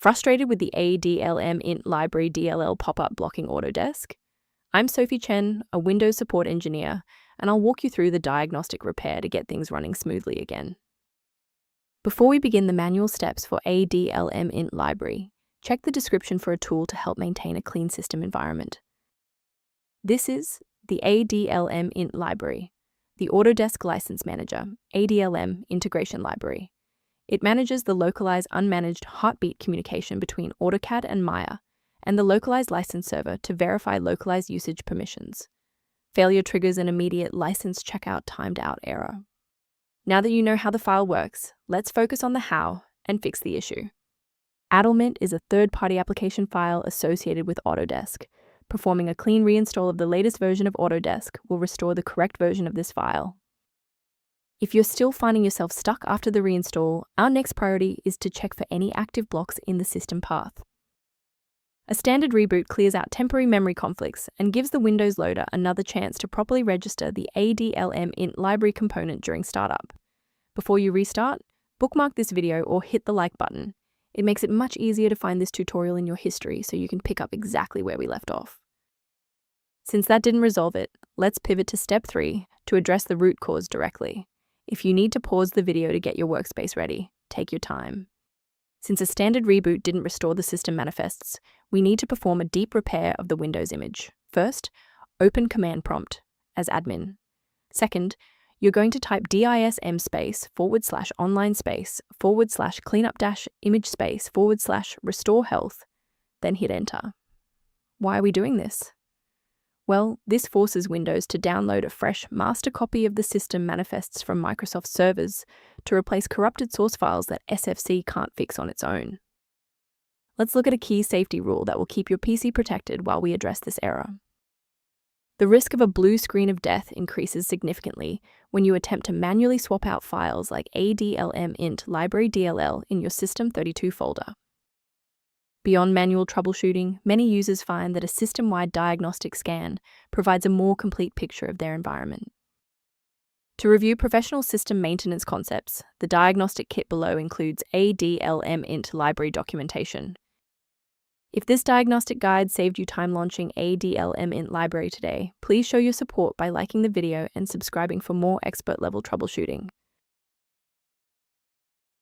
Frustrated with the Adlmint Library DLL pop-up blocking Autodesk? I'm Sophie Chen, a Windows support engineer, and I'll walk you through the diagnostic repair to get things running smoothly again. Before we begin the manual steps for Adlmint Library, check the description for a tool to help maintain a clean system environment. This is the Adlmint Library, the Autodesk License Manager, ADLM Integration Library. It manages the localized unmanaged heartbeat communication between AutoCAD and Maya, and the localized license server to verify localized usage permissions. Failure triggers an immediate license checkout timed out error. Now that you know how the file works, let's focus on the how and fix the issue. Adlmint is a third-party application file associated with Autodesk. Performing a clean reinstall of the latest version of Autodesk will restore the correct version of this file. If you're still finding yourself stuck after the reinstall, our next priority is to check for any active blocks in the system path. A standard reboot clears out temporary memory conflicts and gives the Windows loader another chance to properly register the Adlmint library component during startup. Before you restart, bookmark this video or hit the like button. It makes it much easier to find this tutorial in your history so you can pick up exactly where we left off. Since that didn't resolve it, let's pivot to step 3 to address the root cause directly. If you need to pause the video to get your workspace ready, take your time. Since a standard reboot didn't restore the system manifests, we need to perform a deep repair of the Windows image. First, open command prompt as admin. Second, you're going to type dism /online /cleanup -image /restore health, then hit enter. Why are we doing this? Well, this forces Windows to download a fresh master copy of the system manifests from Microsoft servers to replace corrupted source files that SFC can't fix on its own. Let's look at a key safety rule that will keep your PC protected while we address this error. The risk of a blue screen of death increases significantly when you attempt to manually swap out files like Adlmint Library DLL in your System32 folder. Beyond manual troubleshooting, many users find that a system-wide diagnostic scan provides a more complete picture of their environment. To review professional system maintenance concepts, the diagnostic kit below includes Adlmint library documentation. If this diagnostic guide saved you time launching Adlmint library today, please show your support by liking the video and subscribing for more expert-level troubleshooting.